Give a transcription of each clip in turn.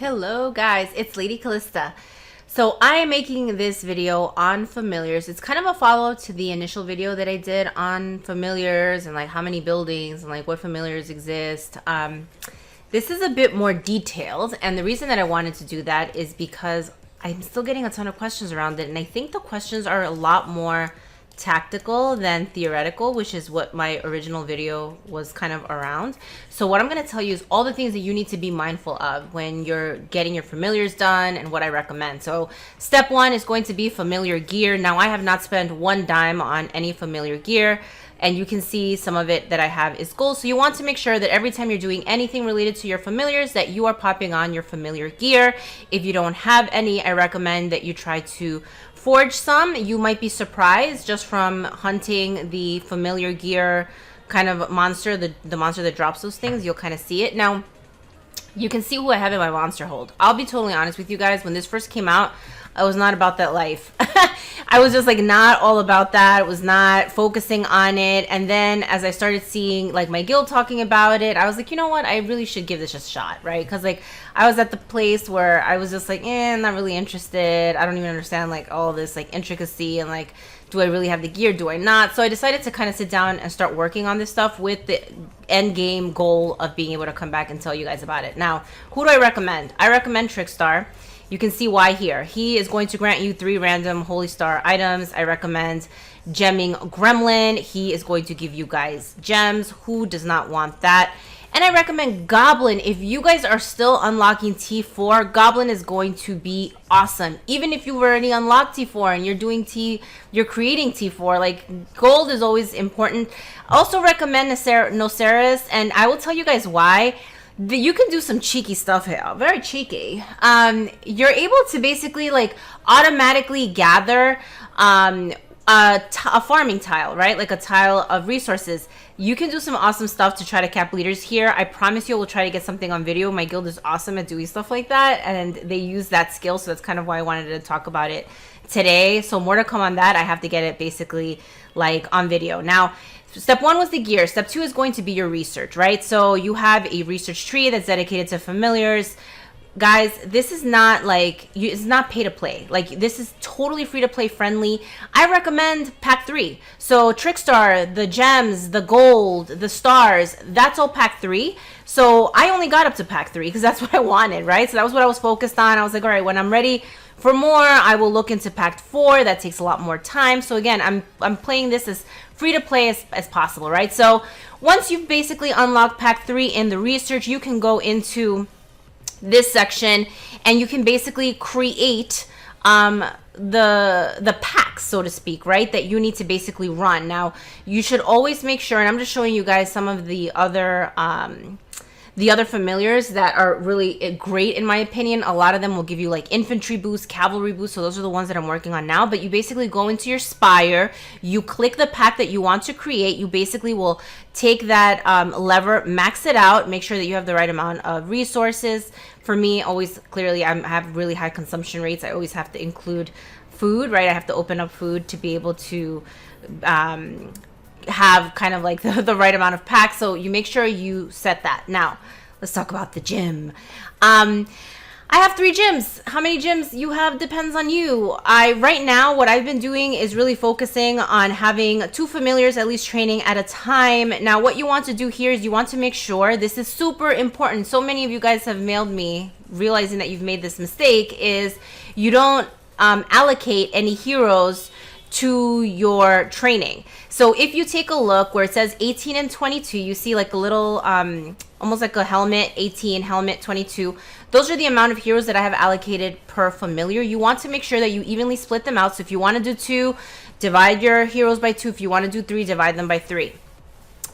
Hello guys, it's Lady Calysta. So I am making this video on familiars. It's kind of a follow-up to the initial video that I did on familiars and like how many buildings and like what familiars exist. This is a bit more detailed, and the reason that I wanted to do that is because I'm still getting a ton of questions around it, and I think the questions are a lot more tactical than theoretical, which is what my original video was kind of around. So what I'm going to tell you is all the things that you need to be mindful of when you're getting your familiars done and what I recommend. So step one is going to be familiar gear. Now I have not spent one dime on any familiar gear, and you can see some of it that I have is gold. So you want to make sure that every time you're doing anything related to your familiars that you are popping on your familiar gear. If you don't have any, I recommend that you try to forge some. You might be surprised just from hunting the familiar gear kind of monster, the monster that drops those things. You'll kind of see it. Now, you can see who I have in my monster hold. I'll be totally honest with you guys. When this first came out, I was not about that life. I was just like not all about that. I was not focusing on it. And then as I started seeing like my guild talking about it, I was like, you know what? I really should give this a shot, right? Because like I was at the place where I was just like, not really interested. I don't even understand like all this like intricacy and like, do I really have the gear? Do I not? So I decided to kind of sit down and start working on this stuff with the end game goal of being able to come back and tell you guys about it. Now, who do I recommend? I recommend Trickstar. You can see why here. He is going to grant you 3 random Holy Star items. I recommend Gemming Gremlin. He is going to give you guys gems. Who does not want that? And I recommend Goblin. If you guys are still unlocking T4, Goblin is going to be awesome. Even if you've already unlocked T4 and you're doing you're creating T4, like gold is always important. I also recommend Noceris, and I will tell you guys why. You can do some cheeky stuff here, very cheeky. You're able to basically like automatically gather a farming tile, right? Like a tile of resources. You can do some awesome stuff to try to cap leaders here. I promise you, we'll try to get something on video. My guild is awesome at doing stuff like that, and they use that skill, so that's kind of why I wanted to talk about it today. So more to come on that. I have to get it basically like on video. Now, step 1 was the gear. Step 2 is going to be your research, right? So you have a research tree that's dedicated to familiars. Guys, this is not like, it's not pay to play. Like, this is totally free to play friendly. I recommend pack 3. So Trickstar, the gems, the gold, the stars, that's all pack 3. So I only got up to pack 3 because that's what I wanted, right? So that was what I was focused on. I was like, all right, when I'm ready for more, I will look into pack 4. That takes a lot more time. So again, I'm playing this as free to play as possible, right? So once you've basically unlocked pack 3 in the research, you can go into this section and you can basically create the packs, so to speak, right, that you need to basically run. Now you should always make sure, and I'm just showing you guys some of the other familiars that are really great in my opinion. A lot of them will give you like infantry boost, cavalry boost, so those are the ones that I'm working on now. But you basically go into your spire, you click the pack that you want to create, you basically will take that lever, max it out, make sure that you have the right amount of resources. For me, always clearly I have really high consumption rates. I always have to include food, right? I have to open up food to be able to have kind of like the right amount of packs. So you make sure you set that. Now let's talk about the gym. I have 3 gyms. How many gyms you have depends on you. Right now, what I've been doing is really focusing on having 2 familiars at least training at a time. Now, what you want to do here is you want to make sure, this is super important. So many of you guys have mailed me realizing that you've made this mistake, is you don't allocate any heroes to your training. So if you take a look where it says 18 and 22, you see like a little almost like a helmet, 18, helmet 22. Those are the amount of heroes that I have allocated per familiar. You want to make sure that you evenly split them out. So if you want to do 2, divide your heroes by 2. If you want to do 3, divide them by 3.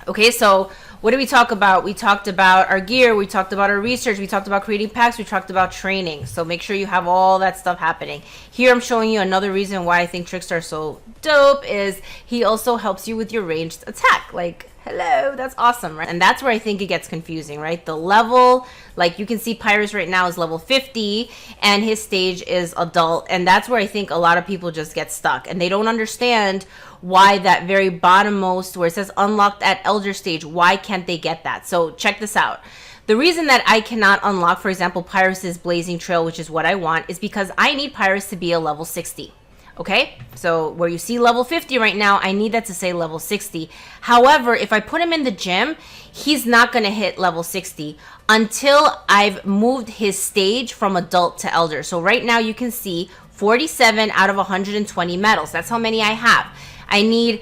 Okay, so what did we talk about? We talked about our gear, we talked about our research, we talked about creating packs, we talked about training. So make sure you have all that stuff happening. Here I'm showing you another reason why I think Trickstar is so dope, is he also helps you with your ranged attack. Like, hello, that's awesome, right? And that's where I think it gets confusing, right? The level, like you can see Pyrus right now is level 50 and his stage is adult, and that's where I think a lot of people just get stuck and they don't understand why that very bottommost where it says unlocked at elder stage, why can't they get that? So check this out. The reason that I cannot unlock, for example, Pyrus's Blazing Trail, which is what I want, is because I need Pyrus to be a level 60. Okay, so where you see level 50 right now, I need that to say level 60. However, if I put him in the gym, he's not going to hit level 60 until I've moved his stage from adult to elder. So right now you can see 47 out of 120 medals. That's how many I have. I need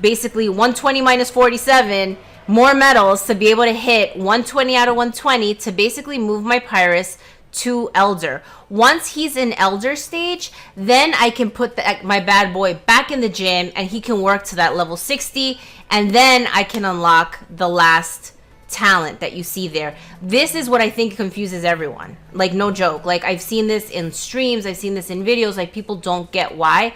basically 120 minus 47 more medals to be able to hit 120 out of 120 to basically move my Pyrus to elder. Once he's in elder stage, then I can put my bad boy back in the gym and he can work to that level 60, and then I can unlock the last talent that you see there. This is what I think confuses everyone. Like, no joke. Like, I've seen this in streams, I've seen this in videos, like people don't get why.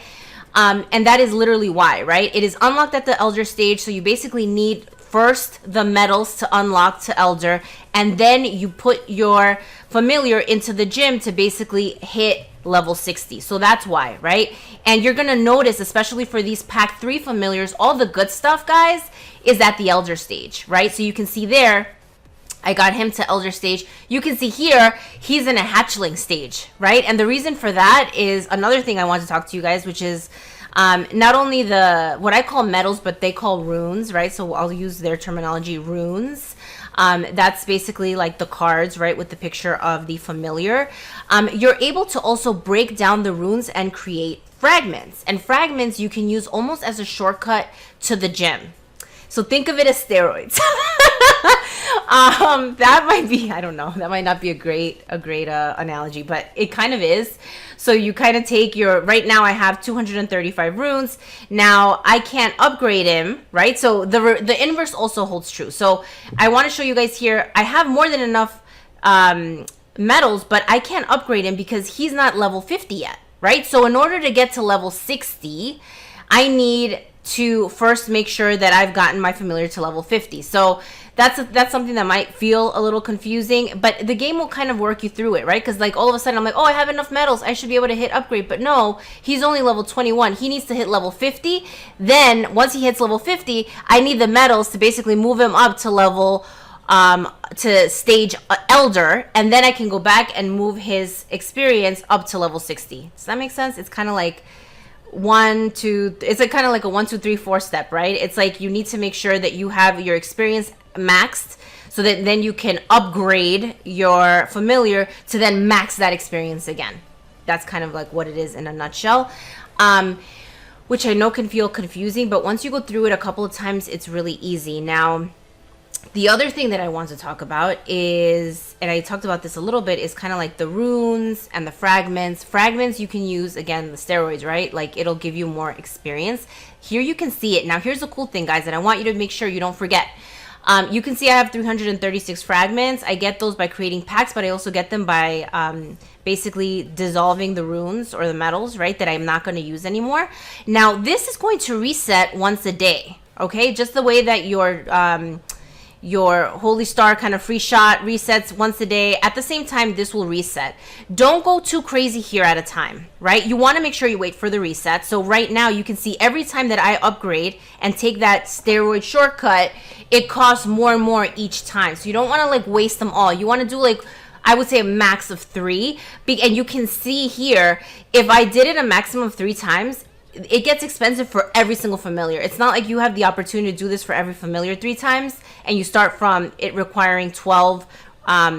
And that is literally why, right? It is unlocked at the elder stage, so you basically need first the medals to unlock to elder, and then you put your familiar into the gym to basically hit level 60. So that's why, right? And you're gonna notice, especially for these pack 3 familiars, all the good stuff, guys, is at the elder stage, right? So you can see there, I got him to elder stage. You can see here, he's in a hatchling stage, right? And the reason for that is another thing I want to talk to you guys, which is not only the, what I call medals, but they call runes, right? So I'll use their terminology, runes. That's basically like the cards, right, with the picture of the familiar. You're able to also break down the runes and create fragments. And fragments you can use almost as a shortcut to the gym. So think of it as steroids. That might be, I don't know, that might not be a great analogy, but it kind of is. So you kind of take your, right now I have 235 runes. Now I can't upgrade him, right? So the inverse also holds true. So I want to show you guys here, I have more than enough medals, but I can't upgrade him because he's not level 50 yet, right? So in order to get to level 60, I need to first make sure that I've gotten my familiar to level 50. So that's something that might feel a little confusing, but the game will kind of work you through it, right? Because like all of a sudden I'm like, oh, I have enough medals, I should be able to hit upgrade. But no, he's only level 21. He needs to hit level 50. Then once he hits level 50, I need the medals to basically move him up to level to stage elder, and then I can go back and move his experience up to level 60. Does that make sense? It's kind of like it's like kind of like a 1, 2, 3, 4 step, right? It's like you need to make sure that you have your experience maxed so that then you can upgrade your familiar to then max that experience again. That's kind of like what it is in a nutshell, which I know can feel confusing, but once you go through it a couple of times, it's really easy. Now, the other thing that I want to talk about is, and I talked about this a little bit, is kind of like the runes and the fragments. Fragments you can use, again, the steroids, right? Like it'll give you more experience. Here you can see it. Now here's the cool thing, guys, and I want you to make sure you don't forget. You can see I have 336 fragments. I get those by creating packs, but I also get them by basically dissolving the runes or the metals, right, that I'm not going to use anymore. Now this is going to reset once a day, okay? Just the way that your Holy Star kind of free shot resets once a day. At the same time, this will reset. Don't go too crazy here at a time, right? You want to make sure you wait for the reset. So right now you can see every time that I upgrade and take that steroid shortcut, it costs more and more each time. So you don't want to like waste them all. You want to do like, I would say a max of 3. And you can see here, if I did it a maximum of 3 times, it gets expensive for every single familiar. It's not like you have the opportunity to do this for every familiar 3 times and you start from it requiring 12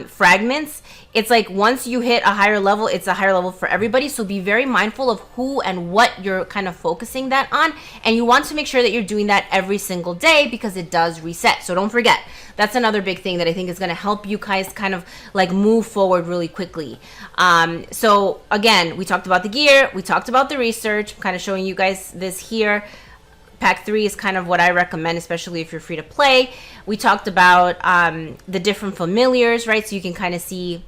fragments. It's like once you hit a higher level, it's a higher level for everybody. So be very mindful of who and what you're kind of focusing that on. And you want to make sure that you're doing that every single day because it does reset. So don't forget. That's another big thing that I think is going to help you guys kind of like move forward really quickly. So again, we talked about the gear. We talked about the research. I'm kind of showing you guys this here. Pack 3 is kind of what I recommend, especially if you're free to play. We talked about the different familiars, right? So you can kind of see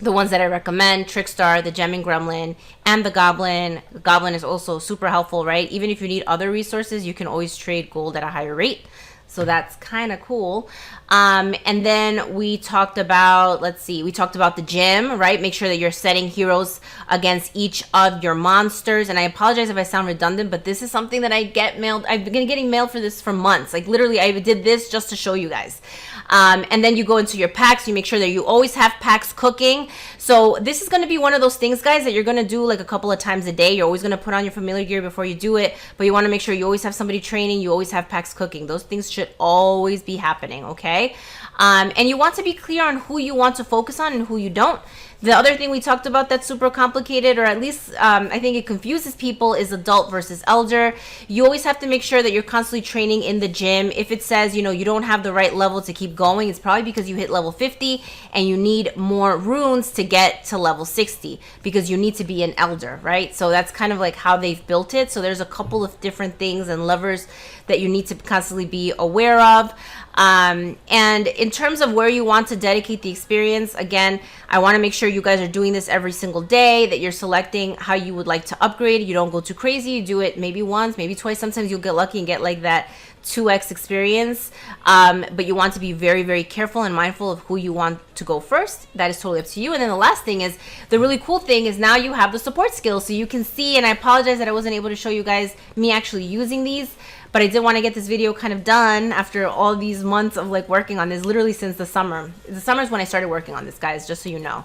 the ones that I recommend: Trickstar, the Gemming Gremlin, and the Goblin. The Goblin is also super helpful, right? Even if you need other resources, you can always trade gold at a higher rate. So that's kind of cool. And then we talked about, we talked about the gym, right? Make sure that you're setting heroes against each of your monsters. And I apologize if I sound redundant, but this is something that I get mailed. I've been getting mailed for this for months. Like literally, I did this just to show you guys. And then you go into your packs. You make sure that you always have packs cooking. So this is going to be one of those things, guys, that you're going to do like a couple of times a day. You're always going to put on your familiar gear before you do it, but you want to make sure you always have somebody training. You always have packs cooking. Those things should always be happening, okay? And you want to be clear on who you want to focus on and who you don't. The other thing we talked about that's super complicated, or at least I think it confuses people, is adult versus elder. You always have to make sure that you're constantly training in the gym. If it says, you know, you don't have the right level to keep going, it's probably because you hit level 50 and you need more runes to get to level 60 because you need to be an elder, right? So that's kind of like how they've built it. So there's a couple of different things and levers that you need to constantly be aware of. And in terms of where you want to dedicate the experience, again, I want to make sure you guys are doing this every single day, that you're selecting how you would like to upgrade. You don't go too crazy. You do it maybe once, maybe twice. Sometimes you'll get lucky and get like that 2x experience. But you want to be very, very careful and mindful of who you want to go first. That is totally up to you. And then the last thing is, the really cool thing is now you have the support skills. So you can see, and I apologize that I wasn't able to show you guys me actually using these, but I did want to get this video kind of done after all these months of like working on this, literally since the summer. The summer is when I started working on this, guys, just so you know.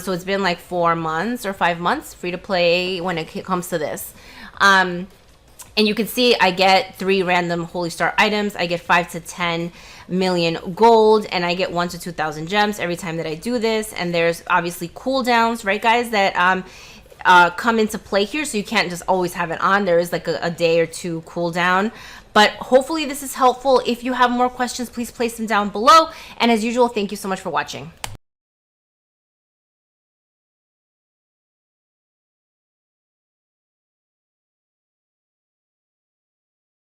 So it's been like 4 months or 5 months free to play when it comes to this. And you can see I get 3 random Holy Star items. I get 5 to 10 million gold, and I get 1 to 2,000 gems every time that I do this. And there's obviously cooldowns, right, guys, that come into play here, so you can't just always have it on. There is like a day or two cooldown. But hopefully this is helpful. If you have more questions, please place them down below. And as usual, thank you so much for watching.